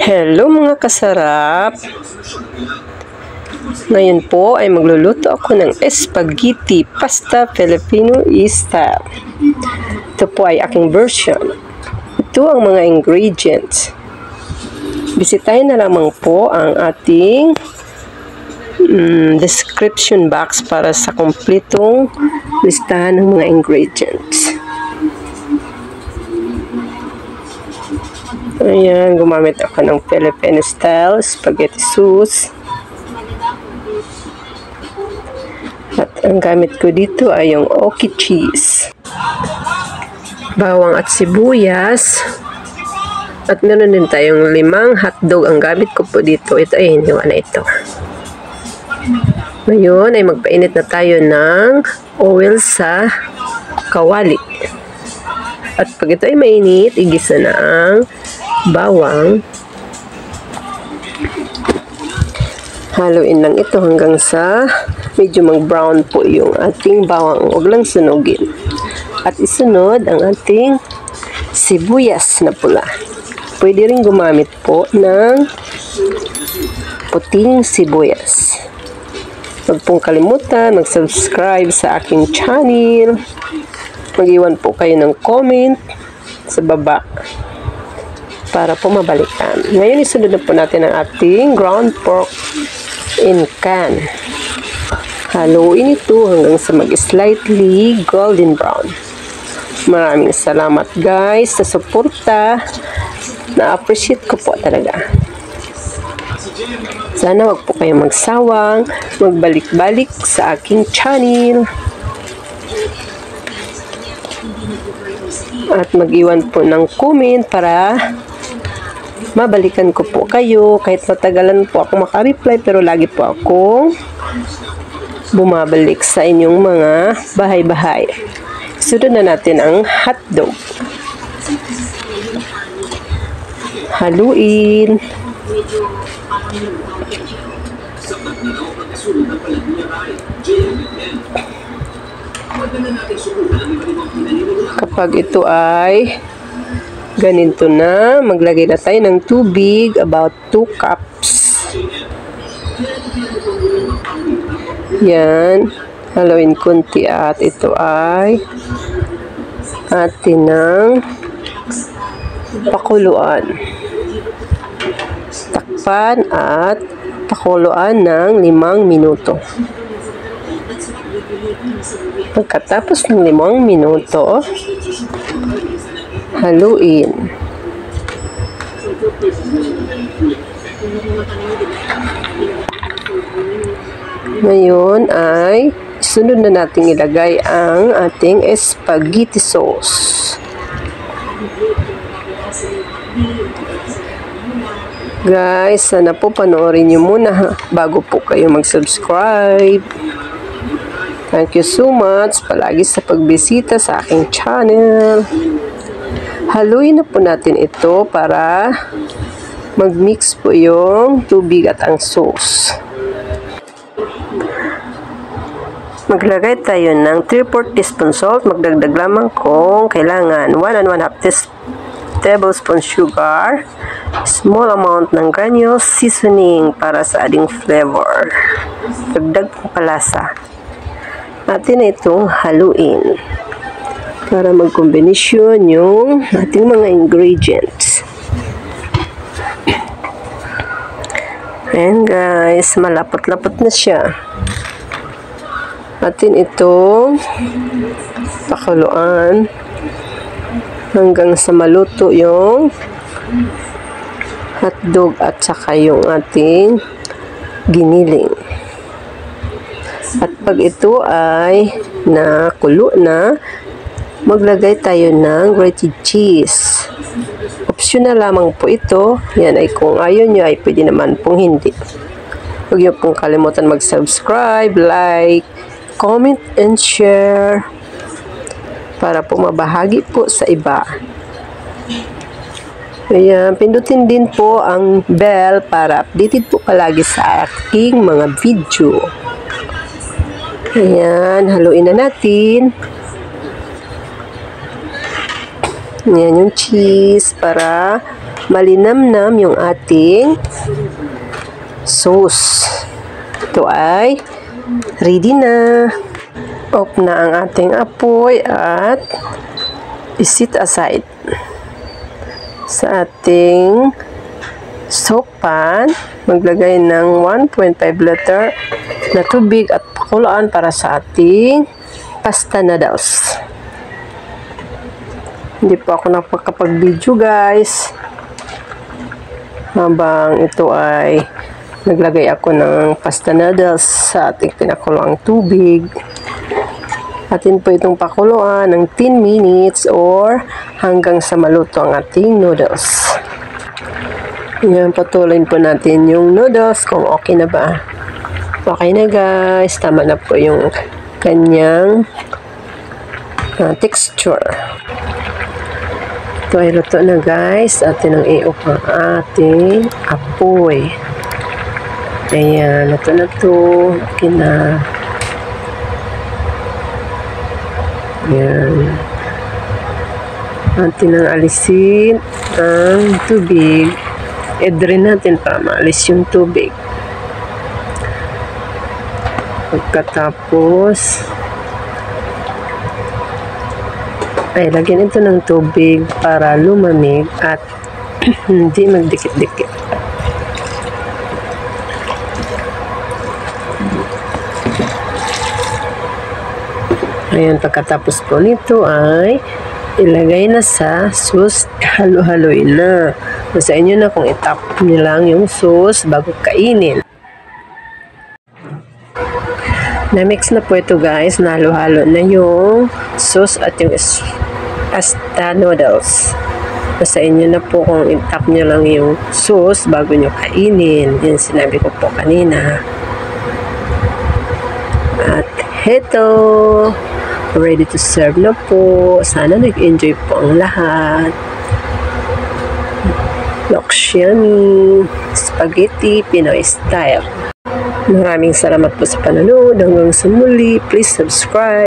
Hello mga kasarap! Ngayon po ay magluluto ako ng spaghetti pasta Filipino style. Ito po ay aking version. Ito ang mga ingredients. Bisitahin na lamang po ang ating description box para sa kumpletong listahan ng mga ingredients. Ayan, gumamit ako ng Filipino style spaghetti sauce. At ang gamit ko dito ay yung oki cheese, bawang at sibuyas. At meron din tayong 5 hotdog. Ang gamit ko po dito, ito ay hiniwa na ito. Ngayon ay magpainit na tayo ng oil sa kawali. At pag ito ay mainit, igisa na ang bawang. Haluin lang ito hanggang sa medyo mag-brown po yung ating bawang. Huwag lang sunugin. At isunod ang ating sibuyas na pula. Pwede rin gumamit po ng puting sibuyas. Huwag pong kalimutan mag-subscribe sa aking channel. Mag-iwan po kayo ng comment sa baba para po mabalikan. Ngayon isunod na po natin ang ating ground pork in can. Haluin ito hanggang sa mag-slightly golden brown. Maraming salamat guys sa suporta. Na-appreciate ko po talaga. Sana wag po kayong magsawang magbalik-balik sa aking channel. At mag-iwan po ng comment para mabalikan ko po kayo. Kahit matagalan po ako makareply, pero lagi po akong bumabalik sa inyong mga bahay-bahay. Sunod na natin ang hotdog. Haluin. Kapag ito ay ganito na, maglagay na tayo ng tubig, about 2 cups. Yan. Haluin konti at ito ay atin ng pakuluan. Takpan at pakuluan ng 5 minuto. Pagkatapos ng 5 minuto, haluin. Ngayon ay sunod na nating ilagay ang ating spaghetti sauce. Guys, sana po panoorin nyo muna bago po kayo mag-subscribe. Thank you so much palagi sa pagbisita sa aking channel. Haluin na po natin ito para mag-mix po yung tubig at ang sauce. Maglagay tayo ng 3/4 teaspoon salt. Magdagdag lamang kung kailangan 1 and 1/2 tablespoon sugar, small amount ng granules seasoning para sa adding flavor. Dagdag pong palasa. Atin na itong haluin para mag-combination yung ating mga ingredients. Ayan guys, malapot-lapot na siya. Atin itong pakuluan hanggang sa maluto yung hotdog at saka yung ating giniling. At pag ito ay nakulo na, maglagay tayo ng grated cheese. Optional lamang po ito. Yan ay kung ayaw nyo ay pwede naman pong hindi. Huwag nyo pong kalimutan mag-subscribe, like, comment, and share para po mabahagi po sa iba. Ayan, pindutin din po ang bell para updated po palagi sa aking mga video. Ayan, haluin na natin. Yan yung cheese para malinamnam yung ating sauce. Ito ay ready na. Off na ang ating apoy at isit aside. Sa ating soak pan, maglagay ng 1.5 liter na tubig at pakuluan para sa ating pasta noodles. Hindi po ako nakapag-video guys. Habang ito ay naglagay ako ng pasta noodles sa ating pinakuloang tubig. Atin po itong pakuluan ng 10 minutes or hanggang sa maluto ang ating noodles. Yan, patuloyin po natin yung noodles kung okay na ba. Okay na guys, tama na po yung kanyang texture. Ito ay luto na guys. Atin ang i-off ang ating apoy. Ayan, luto na to. Okay na. Ayan. Atin ang alisin ang tubig. I-drain natin para maalis yung tubig. Pagkatapos ay lagyan ito ng tubig para lumamig at hindi magdikit-dikit. Ayan, pagkatapos po nito ay ilagay na sa sauce, halo-haloin na. Sa inyo na kung itap nyo lang yung sauce bago kainin. Na-mix na po ito guys, nahalo-halo na yung sauce at yung pasta noodles. Sa inyo na po kung itap nyo lang yung sauce bago nyo kainin. Yan sinabi ko po kanina. At heto, ready to serve na po. Sana nag-enjoy po ang lahat. Looks yummy. Spaghetti Pinoy style. Maraming salamat po sa panonood. Hanggang sa muli, please subscribe.